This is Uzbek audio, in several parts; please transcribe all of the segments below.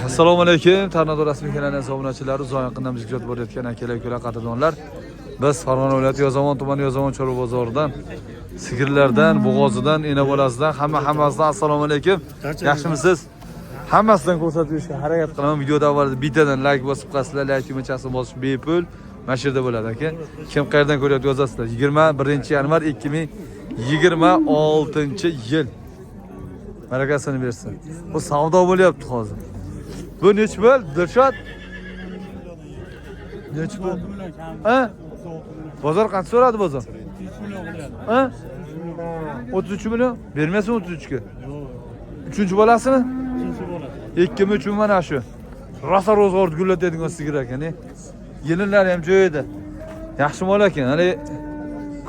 Assalomu alaykum. Tornado rasmiy kanalining obunachilari, uzoq yaqindan bizga kuzatib borayotgan akalar, qadrdonlar. Biz Farg'ona viloyati Yozyovon tumani Yozyovon Chorva bozoridan, sigirlardan, bo'g'ozidan, enabolasidan, hammasidan assalomu alaykum. Yaxshimisiz? Hammasidan ko'rsatishga harakat qilaman. Videoda avvalda bittadan like bosib qo'yasizlar, like tugmachasini bosish bepul. Mana shu yerda bo'ladi aka. Kim qayerdan ko'ryapti yozasizlar. 21-yanvar 2026-yil. Barakasini bersin. Bu savdo bo'lyapti hozir. Bu nech bo'l? Dilshod. Nech bo'l? Ha? Bozor qancha so'radi bozor? 3 million qilyapti. Ha? 33 million. Bermaysan 33 ga? 3-chi bolasimi? 3-chi bola. 2mi 3mi mana shu. Rosa ro'zg'or gullatadigan sigir ekan, yelinlari ham joyida. Yaxshi mol ekan. Hali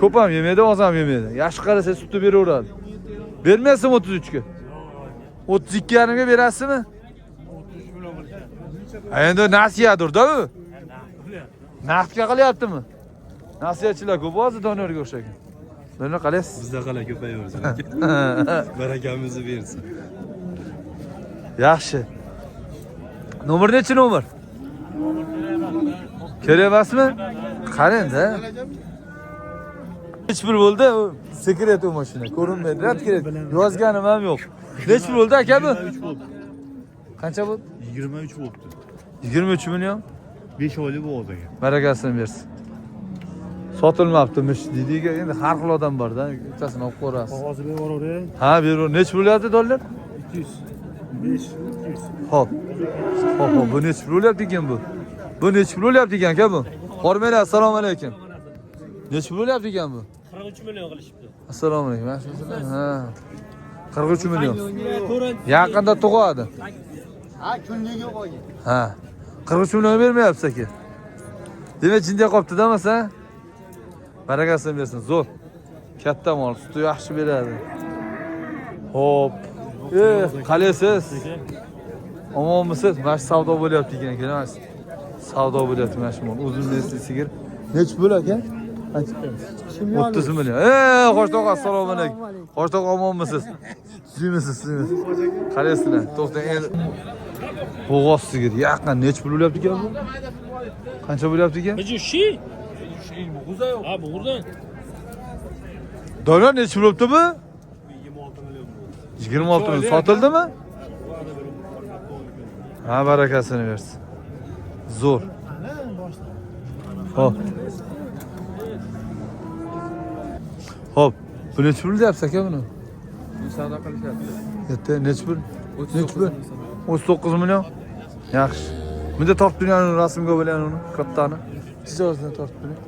ko'p ham yemaydi, oz ham yemaydi. Yaxshi qarasa sutni beraveradi. Bermaysan 33 ga? 32,5 ga berasizmi? 33 million qilyapti. Endi nasiyadir-da u. Naqdga qilyaptimi? Nasiyachilar ko'p hozir donorga o'xshagan. Buni qalaysiz? Bizda qala ko'payaversin. Barakamizni bersin. Yaxshi. Nomer nechi nomer? Kerak emasmi? Qarang-da. Hech bir bo'ldi, sekret u mashina. Ko'rinmaydi, rad kerak. Yozganim ham yo'q. Nech pul bo'ldi aka bu? 23 bo'ldi. Qancha bo'ldi? 23 bo'ldi. 23 million. 5 oylik bo'ldi ekan. Barakasini bersin. Sotilmabdimish deydi-ku, endi har xil odam bor-da, ikkasini olib ko'rasiz. Qog'ozni berib yuboravering. Ha, beraver. Nech bo'lyapti dollar? 200. 5 200. Xo'p. Xo'p, bu nech pul bo'lyapti ekan bu? Bu nech pul bo'lyapti ekan aka bu? Hormaylar, assalomu alaykum. Nech pul bo'lyapti ekan bu? 43 million qilishibdi. Assalomu alaykum. Yaxshimisizlar? Ha. 43 million. Yaqinda tug'adi. Ha, kunligiga qo'ying. Ha. 43 million bermayapsiz aka. Demak, jinday qopti-da masa? Barakasini bersin. Zo'r. Katta mol, suti yaxshi beradi. Hop. Qalaysiz? Omonmisiz? Mana shu savdo bo'lyapti ekan, mana shu. Savdo bo'lyapti mana shu mol. Uzunli sigir. Nech pul aka? 30 million. Xo'sh-tog'a, assalomu alaykum. Xo'sh-tog'a, omonmisiz? Siz. Qalaysizlar? To'xtang. Endi bo'g'oz sigir yaqin nech pul bo'lyapti ekan bu? Qancha bo'lyapti ekan? Bijushi. Bo'g'uza yo'q. Ha, bo'g'urdan. Dollar nech pul bo'libdi bu? 26 million. 26 million sotildimi? Ha, barakasini bersin. Zo'r. Hop. Hop. Bu nech pul deyapsiz aka buni? Bu savdo qilishyapti. Yetti, nech pul? Nech pul? 39 million. Yaxshi. Bunda tortib turgan rasmga bo'lan uni, kattani. Tijozdan tortib turing.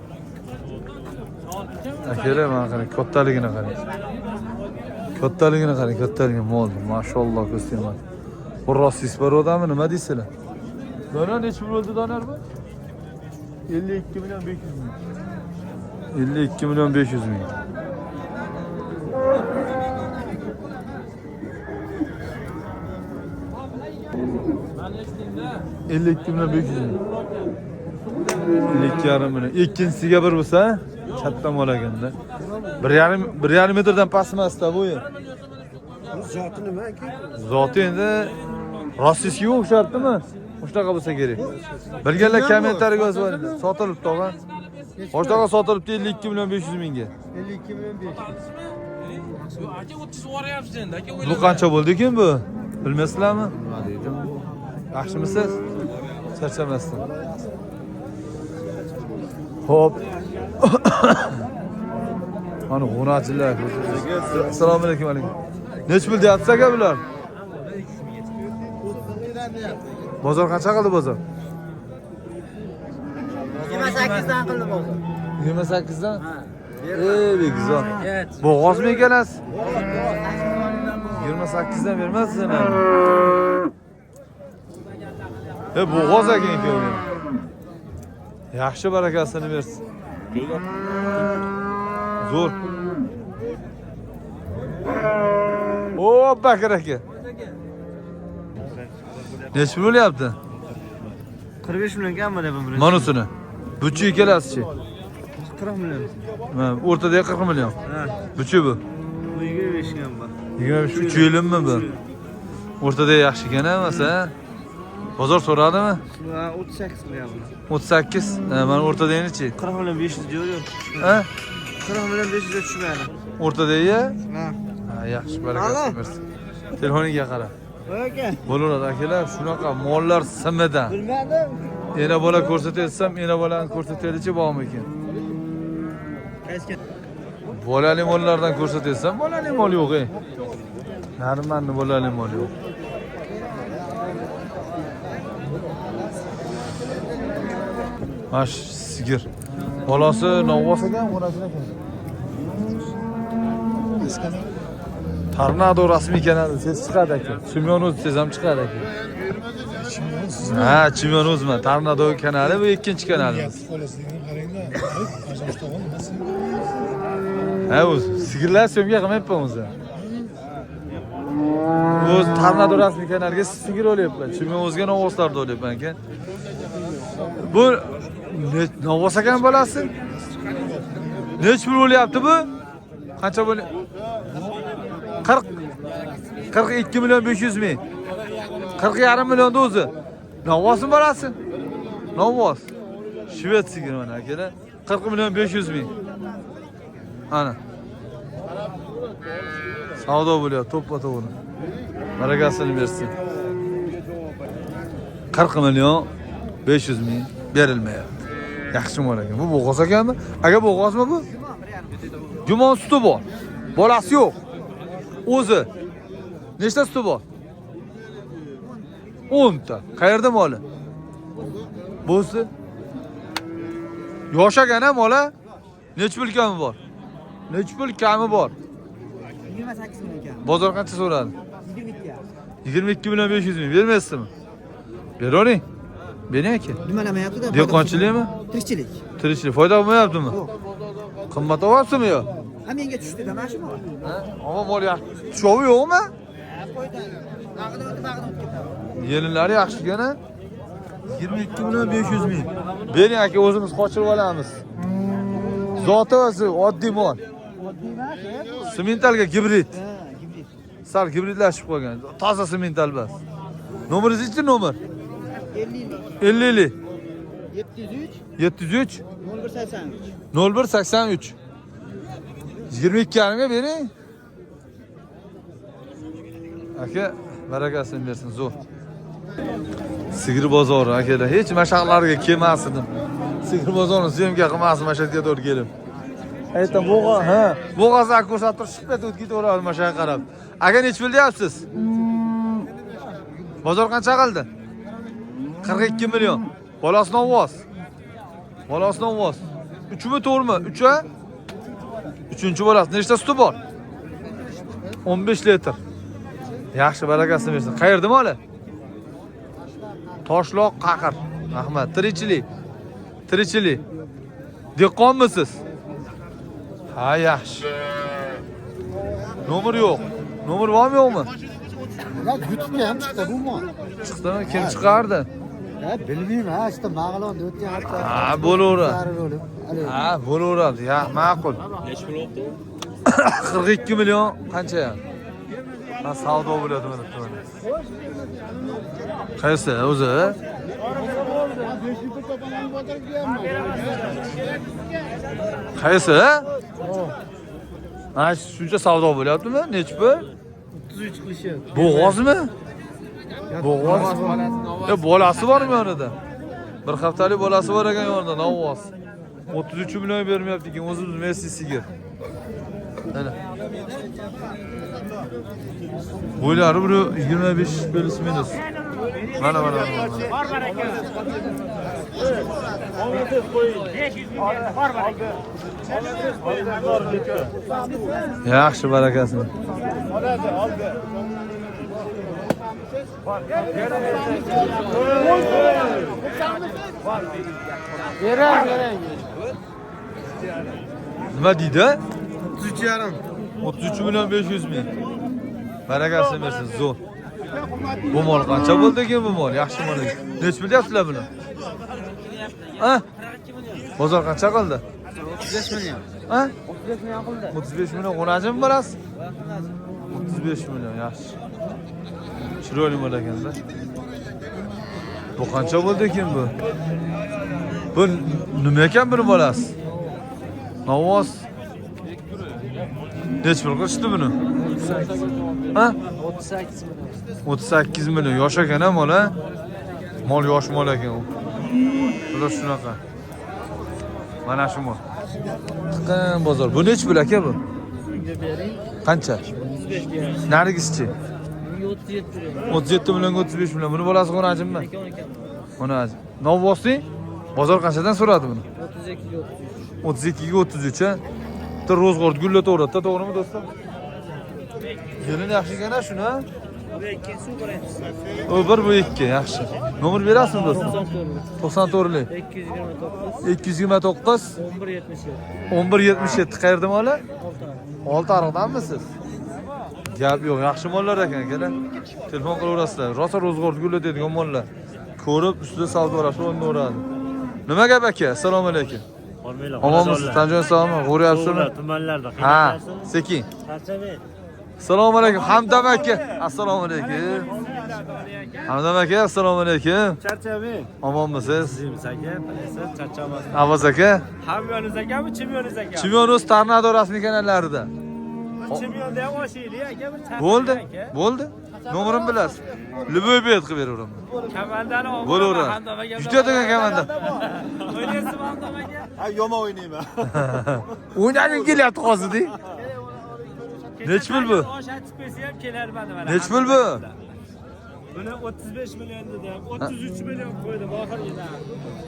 Kerak mana qarang, kattaligini qarang. Kattaligini qarang, kattaligini mol. Mashalloh ko'rsatyapman. Bu rostis barodami, nima deysizlar? Donar nech pul bo'ldi donar bu? 52 million 500 ming. 52 million 500 ming. $52 milyon 500 ming. 52,5 million. Ikkinchisiga bir bo'lsa, katta mol ekanda. 1,5 metrdan past emas-da bu yer. Zoti nima aka? Zoti endi rossiyskiga o'xshartimi? Shunaqa bo'lsa kerak. Bilganlar kommentariyaga yozib qo'ying. Sotilibdi tog'a. Xo'sh-tog'a sotilibdi 52 million 500 mingga. 52 million 500. Aka 30 so'rayapsiz endi, aka. Bu qancha bo'ldi ekan bu? Bilmaysizlarmi? Yaxshimisiz? Charchamasdan. Hop. Mana g'o'nachilar. Assalomu alaykum. Nech pul deyapsiz aka bular? Bozor qancha qildi bozor? 28 dan qildi bozor. 28 dan? Begizor. Bo'g'ozmi ekanasiz? 28 dan bermasin ham. Bo'g'oz ekan. Yaxshi barakasini bersin. Zo'r. O, Bakir aka. Nech pul bo'lyapti? 45 million kam bo'lyapti bu. Manusini. Buchi ikkalasichi? 40 million. Ha, o'rtada 40 million. Ha. Buchi bu. Bu 25 ham bor. 23 yilmi bu? O'rtada yaxshi ekan emas, ha? Bozor so'radimi? 38 qilyapman. 38. Mana o'rtadagini-chi? 40 million 500 yo'q. Ha? 40 million 500 ga tushmaydi. O'rtadagi-ya? Ha. Ha, yaxshi, barakasi bersin. Telefoniga qara. Aka. Bo'laveradi akalar, shunaqa mollar simidan. Bilmadim. Yana bola ko'rsatsam, yana bolani ko'rsataylichi bormi ekan? Bolali mollardan ko'rsatsam, bolali mol yo'q, ey. Narmanni bolali mol yo'q. Mash sigir. Bolasi novvos ekan, onasini ekan. Tornado rasmiy kanali ses chiqadi aka. Chimyonuz ses ham chiqadi aka. Ha, Chimyonuzman. Tornado kanali bu ikkinchi kanalimiz. Ha, o'z sigirlar syomka qilmayapman o'zi. O'z Tornado rasmiy kanaliga sigir olyapman. Chimyonuzga novvoslarda olyapman aka. Bu novvos ekan bolasi. Nech pul bo'lyapti bu? Qancha bo'lyapti? 42 milyon 500 ming. 40,5 milyon o'zi. Novvosmi bolasi? Novvos. Shved sigir mana akalar. 40 milyon 500 ming. Ana. Savdo bo'lyapti, to'ppa-to'g'ri. Barakasini bersin. 40 milyon 500 ming berilmayapti. Yaxshi mol ekan. Bu bo'g'oz ekanmi? Agar bo'g'ozmi bu? Gumon suti bor. Bolasi yo'q. O'zi nechta suti bor? 10 ta. Qayerda moli? Bo'lsa yosh ekan-a mola? Nech pul kami bor? Nech pul kami bor? 28 million. Bozor qancha so'radi? 22. 22 milyon 500 ming. Bermaysizmi? Beravering. Bering aka. Nimalamayapti-da? Dehqonchilikmi? Tirikchilik. Tirikchilik foyda bo'lmayaptimi? Yo'q. Qimmat olyapsizmi yo? Ha menga tushdi-da, mana shu mol. Ha? Ama mol yaxshi. Tushovi yo'qmi? Yelinlari yaxshi ekan-a? 22 milyon 500 ming. Bering aka, o'zimiz qochirib olamiz. Zoti o'zi oddiy mol. Sementalga gibrid. Ha, gibrid. Sal gibridlashib qolgan. Toza semental bas. Nomeringiz-chi nomer? 50 703 0183 22 ga bering. Aka, barakasini bersin, zo'r. Sigir bozori akalar, hech mashaqlarga kelmasin. Sigir bozorini syomka qilmasin mashaqqa to'g'ri kelib. Aytam bo'g'oz, ha, bo'g'ozlar ko'rsatib turib chiqib ketib ketaveradi mashaqa qarab. Aka nech pul deyapsiz? Bozor qancha qildi? 42 milyon. Bolasi novvos. Bolasi novvos. 3mi to'g'rimi? 3a? 3-chi bolasi. Nechta suti bor? 15 litr. Yaxshi, barakasini bersin. Qayerda moli? Toshloq Qaqir. Rahmat. Tirikchilik. Tirikchilik. Dehqonmisiz? Ha, yaxshi. Nomer yo'q. Nomer bormi yo'qmi? Ya YouTube'ga ham chiqdi bu mol. Chiqdimi? Kim chiqardi? Ya bilmayman, ha, işte Mag'londa o'tgan hafta. Ha, bo'laveradi. Ha, bo'laveradi. Ya, ma'qul. Nech pul olibdi? 42 milyon qancha ham? Ha, savdo bo'ladi mana bu. Qaysi o'zi? Qaysi? Ha, shuncha savdo bo'lyaptimi? Nech pul? 33 qilishyapti. Bo'g'ozmi? Bo'g'oz. Bolasi bormi yonida? Bir haftalik bolasi bor ekan yonida, novvos. 33 million bermayapti ekan, o'zimiz Messi sigir. Mana. Bo'ylari bir 25 plus minus. Mana. Yaxshi, barakasini. Nima deydi? 33,5. 33 milyon 500 ming. Barakasini bersin, zo'r. Bu mol qancha bo'ldi ekan bu mol? Yaxshi mol ekan. Nech pul deyapsizlar buni? Ha? Bozor qancha qildi? 35 million. Ha? 35 million qildi. 35 milyon qo'najimi borasiz? 35 milyon, yaxshi. Chiroyli mol ekanda. Bu qancha bo'ldi ekan bu? Bu nima ekan buni bolasi? Navoz. Nech pul qilishdi buni? Ha? 38 million. 38 million. Yosh ekan ha mol ha? Mol yosh mol ekan u. Bular shunaqa. Mana shu mol. Tiqqan bozor. Bu nech pul aka bu? Bunga bering. Qancha? 35 ga. Narigischi. Bunga 37 million. 37 million 35 million. Buni bolasi qo'najimmi? Aka ekan. Qo'najim. Novvosning bozor qanchadan so'radi buni? 32 ga 33. 32 ga 33 ha. Bitta ro'zg'or gullataveradi, to'g'rimi do'stlar? Yelin yaxshi ekan-a shuni ha? Bu ikkinchisi birinchisi. O bir bu ikki, yaxshi. Nomer berasizmi do'stlar? 94. 94lik. 229. 229 1177. 1177 qayerda moli? Olti. 6 ariqdanmisiz? Gap yo'q, yaxshi mollar ekan akalar. Telefon qilaverasizlar. Rosa ro'zg'or gullatadigan mollar. Ko'rib ustida savdolashib o'rnaveradi. Nima gap aka? Assalomu alaykum. Omonmisiz? Tanjon salommi? G'o'rayapsizmi? Tumanlarda Ha, sekin. qanchadan? Assalomu alaykum. Hamdam aka. Assalomu alaykum. Hamdam aka, assalomu alaykum. Charchamen. Omonmisiz? Sizimiz aka, siz charchamasdan. Avaz aka. Hamyoniz akami, chimyoniz akami? Chimyonuz Tornado rasmiy kanallarida. Chimyonda ham oshiyli aka, bir charchamen Bo'ldi. aka. Bo'ldi. Nomerimni bilasiz. Любой bet qilib beraveram. Kamandani olib. Bo'laveradi. Juda degan komanda. O'ynaysiz Hamdam aka? Ha yomon o'ynayman. O'ynaging kelyapti hozirda. Nech pul bu? Osh aytib qo'ysa ham kelar mana. Nech pul bu? Buni 35 million dedim. 33 million qo'ydim oxirgida.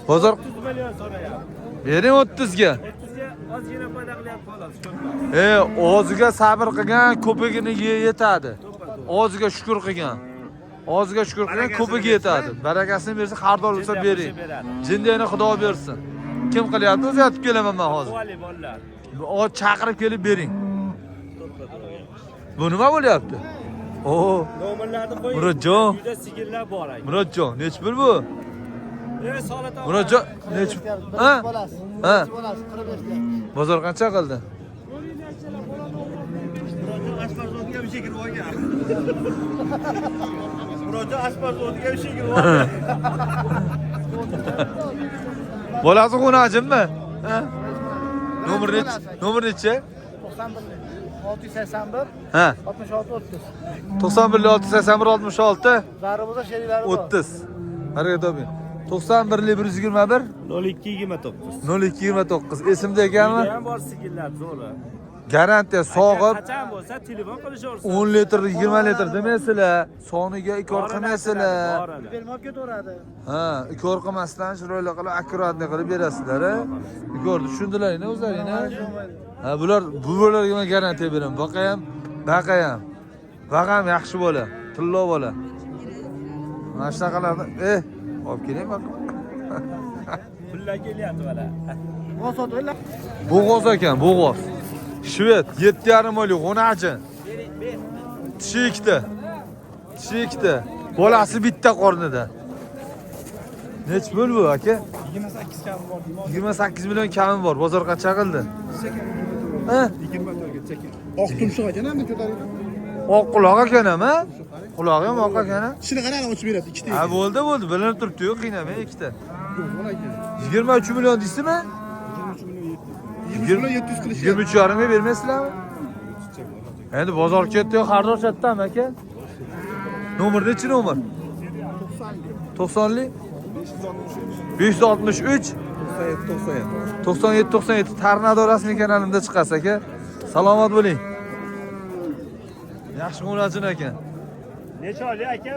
Bozor 30 million so'rayapti. bering 30 ga. 30 ga ozgina foyda qilyapti xolos. O'ziga sabr qilgan ko'pigini yetadi. O'ziga shukr qilgan. O'ziga shukr qilgan ko'piga yetadi. Barakasini bersa, xardor bo'lsa bering. Jindiyani Xudo bersin. Kim qilyapti? O'zi aytib kelaman men hozir. Vali bolalar. O chaqirib kelib bering. Bu nima bo'lyapti? Nomerlarni qo'ying. Murodjon. Uyda sigirlar bor aka. Murodjon, nech pul bu? Solat aka. Murodjon, nech? Ha? Bolasi. Ha? Bolasi 45 ga. Bozor qancha qildi? Ashpazotga bir shekil olgan. Murodjon ashpazotga bir shekil olgan. Bolasi qo'najimmi? Ha? Nomer nech? Nomer nechi? 91 681 Ha. 66 30. 91 681 66 Zari bo'lsa sheriklari bor. 30. Harakat toping. 91 121 0229. 0229. Esimda ekanmi? Ham bor sigirlar zo'ra. Garantiya sog'ib Qachon bo'lsa telefon qilishaversin. 10 litr 20 litr demaysizlar. Soniga ikor qilmaysizlar. Bermab ketaveradi. Ha, ikor qilmasdan chiroyli qilib akkuratni qilib berasizlar. Ikorni tushundilaring o'zlaring. Ha, bularga men garantiya beraman. Baqayam. Baqam yaxshi bola, tillo bola. Mana shunaqalarni, olib keling bak. Pullar kelyapti mana. Bosot o'yla. Bo'g'oz ekan, bo'g'oz. Shved 7,5 oylik g'o'nachi. Tishi ikkita. Bolasi bitta qornida. Nech pul bu aka? 28 kam bor. 28 million kami bor. Bozor qancha qildi? Ha? 24 ga chekin. Oq tumshuq ekan ham ko'tarib. Oq quloq ekan-a? Qulog'i ham oq ekan-a? Tishini qarang ochib beradi ikkita. Ha, bo'ldi, bilinib turibdi-yu, qiynamang ikkita. 23 million deysizmi? 23 million 700 qilish. 23,5 ga bermaysizlarmi? Endi bozor ketdi-yu, xardor chatdami aka? Nomer nechi nomer? 90lik 563 97 Tornado rasmiy kanalimda chiqasiz aka. Salomat bo'ling. Yaxshi qo'najin ekan. Necha oylik aka?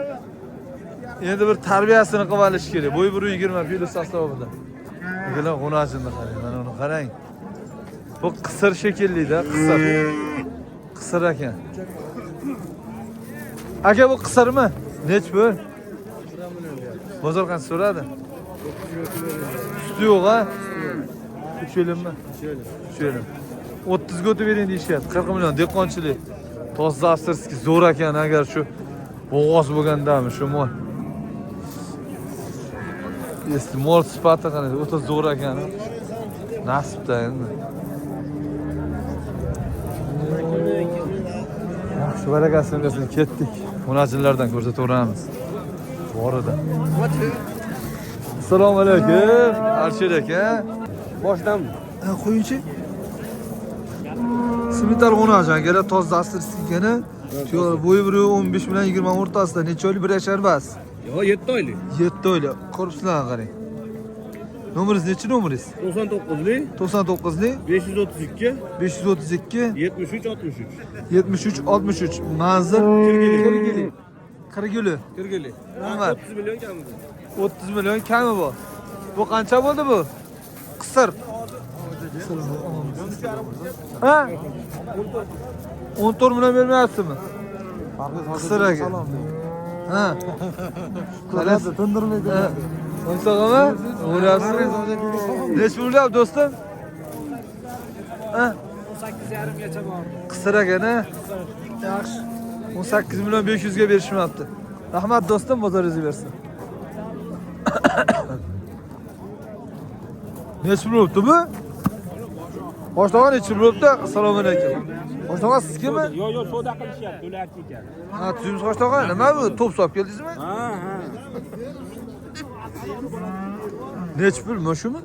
Endi bir tarbiyasini qilib olish kerak. Bo'yi 120 fil sostavida. Bular qo'najinni qarang, mana uni qarang. Bu qisir shekilli-da, qisir ekan. Aka bu qisirmi? Nech bu? Bozor qancha so'radi? Suti yo'q ha? 3 yilmi? 3 yil. 30 ga o'tib bering deyishyapti. 40 million dehqonchilik. Toza avstriyskiy zo'r ekan agar shu bo'g'oz bo'lgandami shu mol. Mol sifati qanday? O'ta zo'r ekan. Nasibda endi. Yaxshi barakasini bersin, ketdik. Xonajinlardan ko'rsataveramiz. Borida. Assalomu alaykum. Alisher aka. Boshdanmi? Qo'yingchi. Simitar o'najan, kerak toz dastur sikani. Shu bo'yi 15 bilan 20 o'rtasida necha oylik bir yashar bas? Yo, 7 oylik. 7 oylik. Korpuslarga qarang. Nomeringiz nechi nomeringiz? 99lik, 99lik 532, 532 73, 63. 73 63 manzil Qirguli. Rahmat. 30 million kamida. 30 million kami bor. Bu qancha bo'ldi bu? Qisir. Ha? 14 million bermayapsizmi? Qisir aka. Ha. Qalasi tindirmaydi. O'nsog'imi? O'rasiz. Nech bo'lyapti do'stim? Ha? 18,5 gacha bor. Qisir akani. Yaxshi. 18 million 500 ga berishmayapti. Rahmat do'stim, bozoringizni bersin. Nech bo'libdi bu? Boshlig'i nech bo'libdi? Assalomu alaykum. Boshlig'i siz kimmi? Yo, savdo qilishyapti, ular ekan. Ha, tuzimiz boshlig'i. Nima bu? To'p solib keldingizmi? Ha. Nech pul mushumi?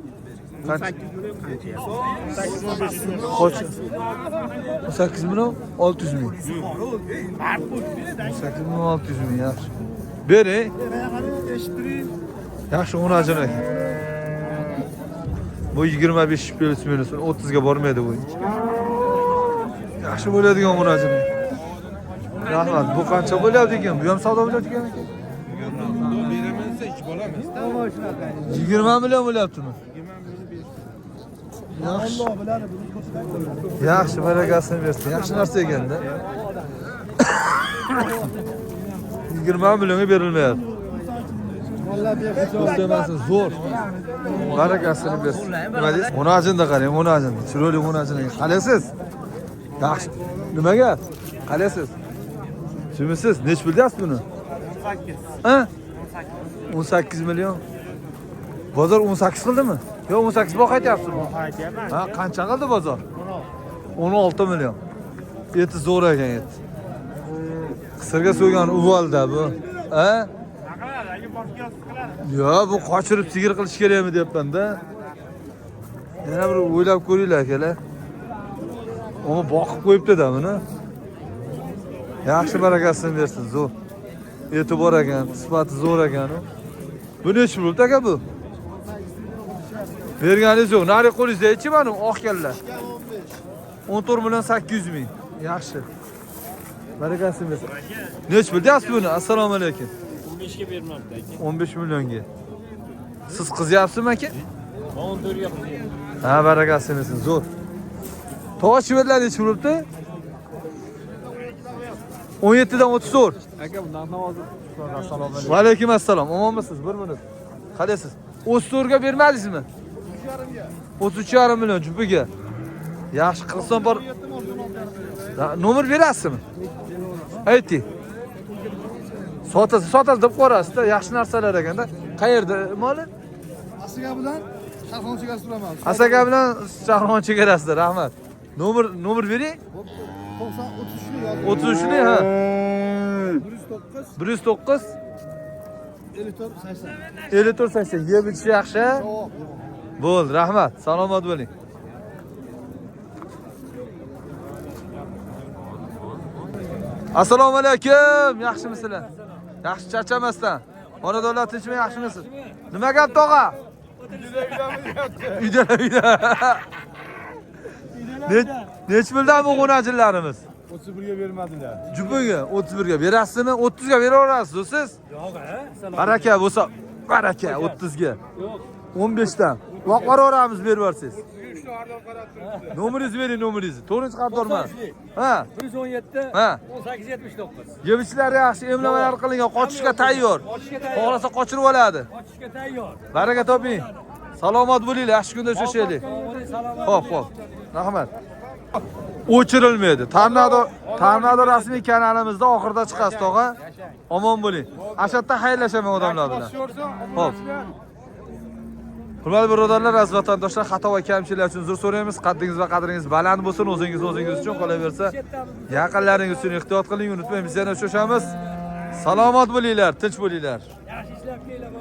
18 million qancha? 18 million 600 ming. 18 million 600 ming yaxshi. Bering. Yaxshi o'najon aka. Bu 25 plus minus 30 ga bormaydi bu. Yaxshi bo'ladigan o'najon. Rahmat. Bu qancha bo'lyapti ekan? Bu ham savdo bo'lyapti ekan. Beramansa ish bo'lamiz. 20 million bo'lyaptimi? Yaxshi. Yaxshi, barakasini bersin. Yaxshi narsa ekanda. 20 millionga berilmayapti. Vallahi zo'r. Barakasini bersin. Nima deysiz? O'najinda qarang, o'najinda. Chiroyli o'najinda. Qalasiz? Yaxshi. Nimaga? Qalasiz? Kimisiz? Nech bilyapsiz buni? 18. Ha? 18 million. Bozor 18 qildimi? Yo, 18 boq aytyapsizmi? Aytyapman. Ha, qancha qildi bozor? 16 million. Eti zo'r ekan et. Qisirga so'ygan uvalda bu. Ha? Yo, bu qochirib sigir qilish kerakmi deyapman-da. Yana bir o'ylab ko'ringlar akalar. Uni boqib qo'yibdi-da buni. Yaxshi barakasini bersin, zo'r. Eti bor ekan, sifati zo'r ekan. Bu nech pul aka bu? Berganingiz yo'q. Nari qo'lingizda-chi mana oq kalla. 14 million 800 ming. Yaxshi. Barakasini bersin. Nech pul deyapsiz buni? Assalomu alaykum. 15 ga bermabdi aka. 15 millionga. Siz qizyapsizmi aka? 14 ga qilyapti. Ha, barakasini bersin, zo'r. To'g'ri chivirlar nech bo'libdi? 17 dan 34. Aka, bundan hozir assalomu alaykum. Va alaykum assalom. Omonmisiz? 1 minut. Qalaysiz? 34 ga bermadingizmi? 33,5 million jupiga. Yaxshi qilsam bor. Nomer berasizmi? Ayting. Sotasiz deb qo'rasizda, yaxshi narsalar ekanda. Qayerda moli? Asiga bilan Sharxon chegarasi turaman. Asaga bilan Sharxon chegarasida, rahmat. Nomer bering. 33 33 ha. 109 109 54 80. 54 80. Yeb ichish yaxshi. Bo'ldi, rahmat. Salomat bo'ling. Assalomu alaykum. Yaxshimisizlar? Yaxshi charchamasdan. Xonadonlar tinchmi, yaxshimisiz? Nima gap tog'a? Uyda. Nech puldan bu qo'najillarimiz? 31 ga bermadilar. Jupiga 31 ga berasizmi? 30 ga beraverasiz siz? Yo'q, Baraka bo'lsa, baraka 30 ga. 15 dan. Voq qoraveramiz berib yuborsangiz. Nomeringizni bering, nomeringizni. To'g'rinchi qarzdorman. Ha. 117 Ha. 1879. Yebichlar yaxshi, emlamalar qilingan, qochishga tayyor. Xohlasa qochirib oladi. Ochishga tayyor. Baraka toping. Salomat bo'linglar, yaxshi kunda uchrashaylik. Xo'p. Rahmat. O'chirilmaydi. Tornado rasmiy kanalimizda oxirida chiqasiz, tog'a. Omon bo'ling. Ashatda xayrlashaman odamlar bilan. Xo'p. Hurmatli birodarlar, aziz vatandoshlar, xato va kamchiliklar uchun uzr so'raymiz. Qaddingiz va qadringiz baland bo'lsin, o'zingiz uchun qolaversa, yaqinlaringiz uchun ehtiyot qiling, unutmang, biz yana uchrashamiz. Salomat bo'linglar, tinch bo'linglar. Yaxshi ishlab kelinglar,